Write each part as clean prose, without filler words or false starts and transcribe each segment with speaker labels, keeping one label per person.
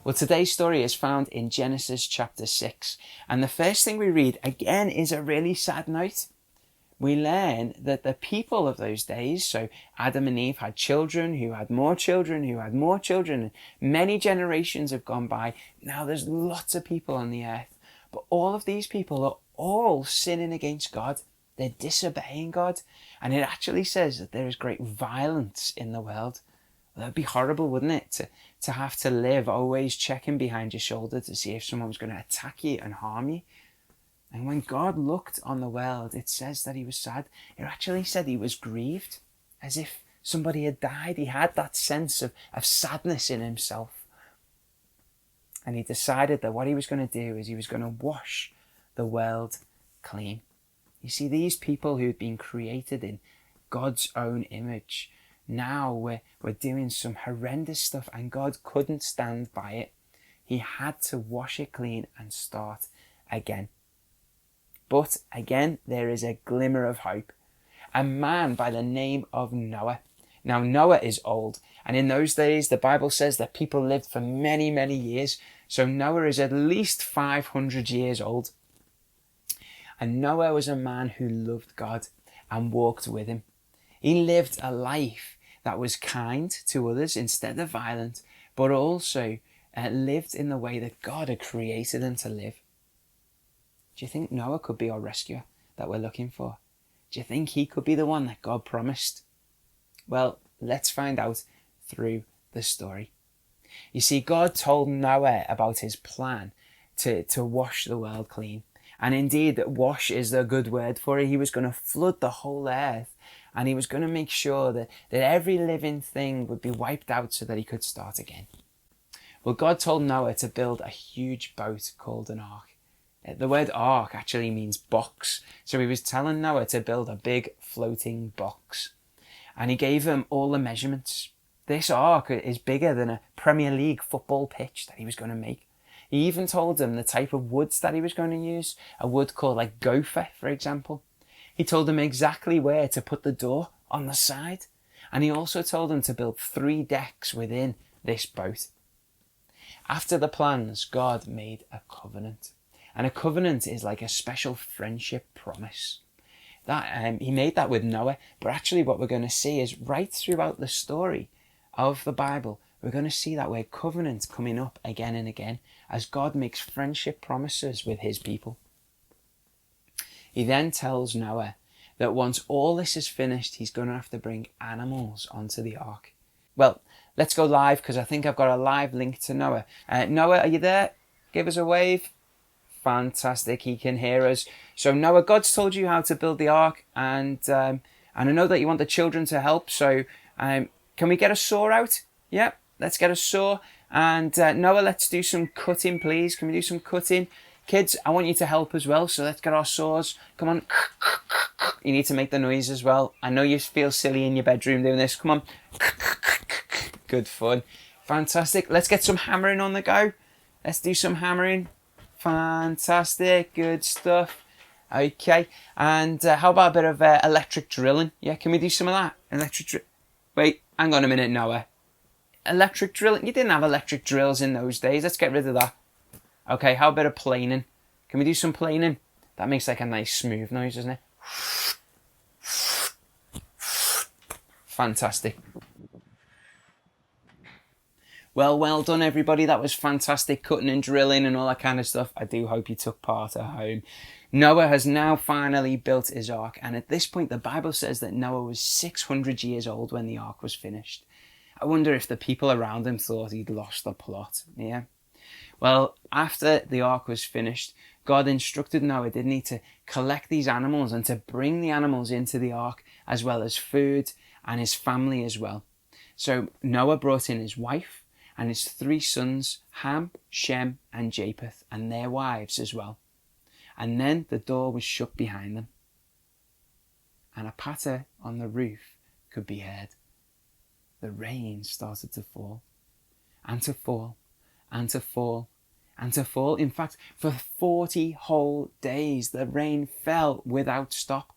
Speaker 1: Well, today's story is found in Genesis chapter 6. And the first thing we read, again, is a really sad note. We learn that the people of those days, so Adam and Eve had children, who had more children, who had more children, and many generations have gone by. Now there's lots of people on the earth, but all of these people are all sinning against God. They're disobeying God. And it actually says that there is great violence in the world. That'd be horrible, wouldn't it? To have to live always checking behind your shoulder to see if someone was going to attack you and harm you. And when God looked on the world, it says that he was sad. It actually said he was grieved, as if somebody had died. He had that sense of sadness in himself. And he decided that what he was going to do is he was going to wash the world clean. You see, these people who had been created in God's own image, now we're doing some horrendous stuff, and God couldn't stand by it. He had to wash it clean and start again. But again, there is a glimmer of hope. A man by the name of Noah. Now, Noah is old, and in those days, the Bible says that people lived for many, many years. So Noah is at least 500 years old. And Noah was a man who loved God and walked with him. He lived a life that was kind to others instead of violent, but also lived in the way that God had created him to live. Do you think Noah could be our rescuer that we're looking for? Do you think he could be the one that God promised? Well, let's find out through the story. You see, God told Noah about his plan to wash the world clean. And indeed, wash is the good word for it. He was going to flood the whole earth, and he was going to make sure that every living thing would be wiped out so that he could start again. Well, God told Noah to build a huge boat called an ark. The word ark actually means box. So he was telling Noah to build a big floating box. And he gave him all the measurements. This ark is bigger than a Premier League football pitch that he was going to make. He even told him the type of woods that he was going to use. A wood called like gopher, for example. He told him exactly where to put the door on the side. And he also told him to build 3 decks within this boat. After the plans, God made a covenant. And a covenant is like a special friendship promise. That he made that with Noah. But actually what we're going to see is right throughout the story of the Bible, we're going to see that word covenant coming up again and again as God makes friendship promises with his people. He then tells Noah that once all this is finished, he's going to have to bring animals onto the ark. Well, let's go live because I think I've got a live link to Noah. Noah, are you there? Give us a wave. Fantastic, he can hear us. So Noah, God's told you how to build the ark, and I know that you want the children to help, so can we get a saw out? Yep, let's get a saw. And Noah, let's do some cutting, please. Can we do some cutting? Kids, I want you to help as well, so let's get our saws. Come on. You need to make the noise as well. I know you feel silly in your bedroom doing this. Come on. Good fun. Fantastic. Let's get some hammering on the go. Let's do some hammering. Fantastic, good stuff. Okay, and how about a bit of electric drilling? Yeah, can we do some of that? Wait, hang on a minute, Noah. Electric drilling? You didn't have electric drills in those days. Let's get rid of that. Okay, how about a planing? Can we do some planing? That makes like a nice smooth noise, doesn't it? Fantastic. Well done, everybody. That was fantastic cutting and drilling and all that kind of stuff. I do hope you took part at home. Noah has now finally built his ark. And at this point, the Bible says that Noah was 600 years old when the ark was finished. I wonder if the people around him thought he'd lost the plot. Yeah. Well, after the ark was finished, God instructed Noah, didn't he, to collect these animals and to bring the animals into the ark, as well as food and his family as well. So Noah brought in his wife and his 3 sons, Ham, Shem, and Japheth, and their wives as well. And then the door was shut behind them. And a patter on the roof could be heard. The rain started to fall, and to fall, and to fall, and to fall. In fact, for 40 whole days, the rain fell without stop.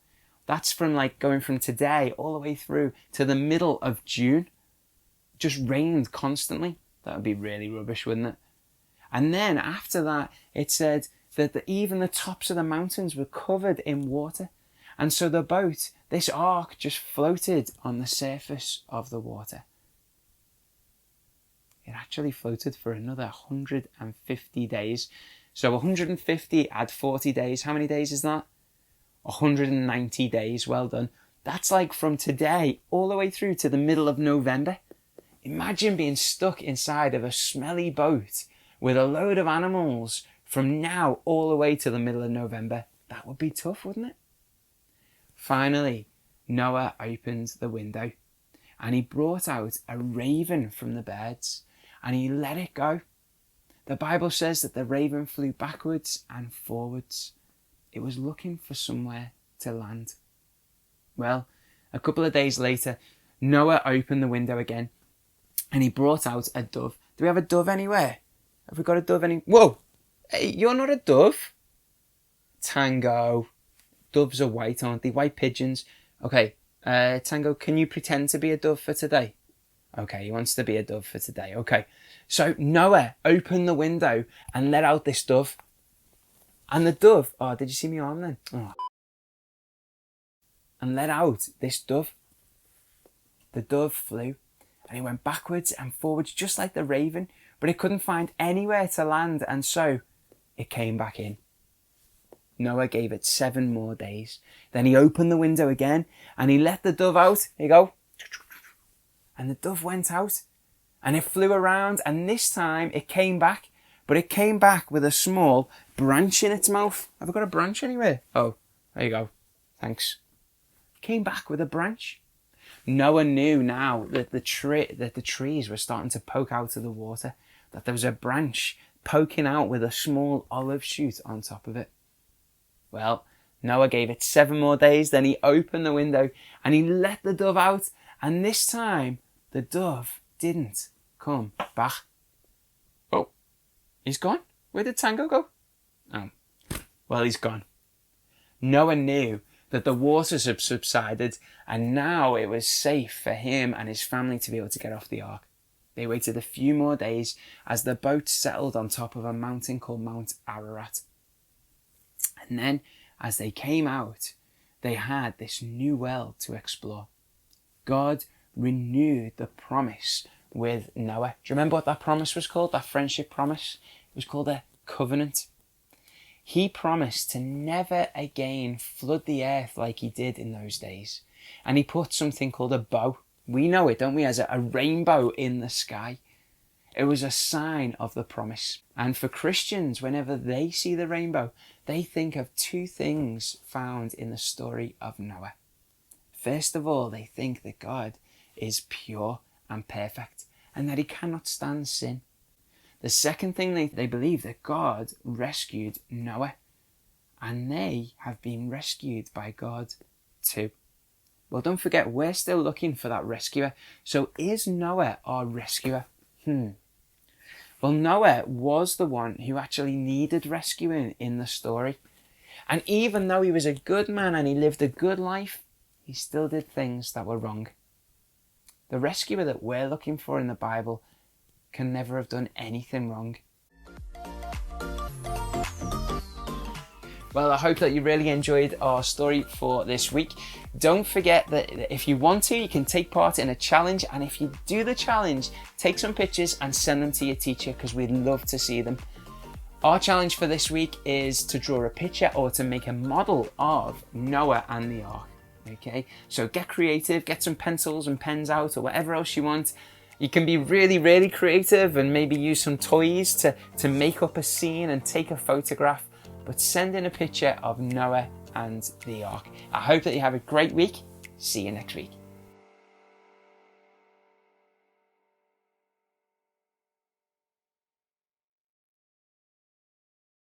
Speaker 1: That's from going from today all the way through to the middle of June. Just rained constantly. That would be really rubbish, wouldn't it? And then after that, it said that even the tops of the mountains were covered in water. And so the boat, this ark, just floated on the surface of the water. It actually floated for another 150 days. So 150 add 40 days. How many days is that? 190 days. Well done. That's like from today all the way through to the middle of November. Imagine being stuck inside of a smelly boat with a load of animals from now all the way to the middle of November. That would be tough, wouldn't it? Finally, Noah opened the window and he brought out a raven from the birds and he let it go. The Bible says that the raven flew backwards and forwards. It was looking for somewhere to land. Well, a couple of days later, Noah opened the window again and he brought out a dove. Do we have a dove anywhere? Have we got a dove any? Whoa! Hey, you're not a dove. Tango. Doves are white, aren't they? White pigeons. Okay, Tango, can you pretend to be a dove for today? Okay, he wants to be a dove for today. Okay, so Noah opened the window and let out this dove. And the dove, oh, did you see me arm then? Oh. And let out this dove. The dove flew and it went backwards and forwards just like the raven, but it couldn't find anywhere to land, and so it came back in. Noah gave it 7 more days. Then he opened the window again and he let the dove out. Here you go. And the dove went out and it flew around, and this time it came back, but it came back with a small branch in its mouth. Have I got a branch anywhere? Oh, there you go. Thanks. It came back with a branch. Noah knew now that the trees were starting to poke out of the water, that there was a branch poking out with a small olive shoot on top of it. Well, Noah gave it 7 more days, then he opened the window and he let the dove out, and this time the dove didn't come back. Oh, he's gone? Where did Tango go? Oh, well, he's gone. Noah knew that the waters had subsided and now it was safe for him and his family to be able to get off the ark. They waited a few more days as the boat settled on top of a mountain called Mount Ararat. And then, as they came out, they had this new world to explore. God renewed the promise with Noah. Do you remember what that promise was called? That friendship promise? It was called a covenant. He promised to never again flood the earth like he did in those days. And he put something called a bow. We know it, don't we, as a rainbow in the sky. It was a sign of the promise. And for Christians, whenever they see the rainbow, they think of 2 things found in the story of Noah. First of all, they think that God is pure and perfect and that he cannot stand sin. The second thing, they believe that God rescued Noah, and they have been rescued by God too. Well, don't forget, we're still looking for that rescuer. So is Noah our rescuer? Well, Noah was the one who actually needed rescuing in the story. And even though he was a good man and he lived a good life, he still did things that were wrong. The rescuer that we're looking for in the Bible can never have done anything wrong. Well, I hope that you really enjoyed our story for this week. Don't forget that if you want to, you can take part in a challenge. And if you do the challenge, take some pictures and send them to your teacher because we'd love to see them. Our challenge for this week is to draw a picture or to make a model of Noah and the ark. Okay, so get creative, get some pencils and pens out or whatever else you want. You can be really, really creative and maybe use some toys to make up a scene and take a photograph. But send in a picture of Noah and the ark. I hope that you have a great week. See you next week.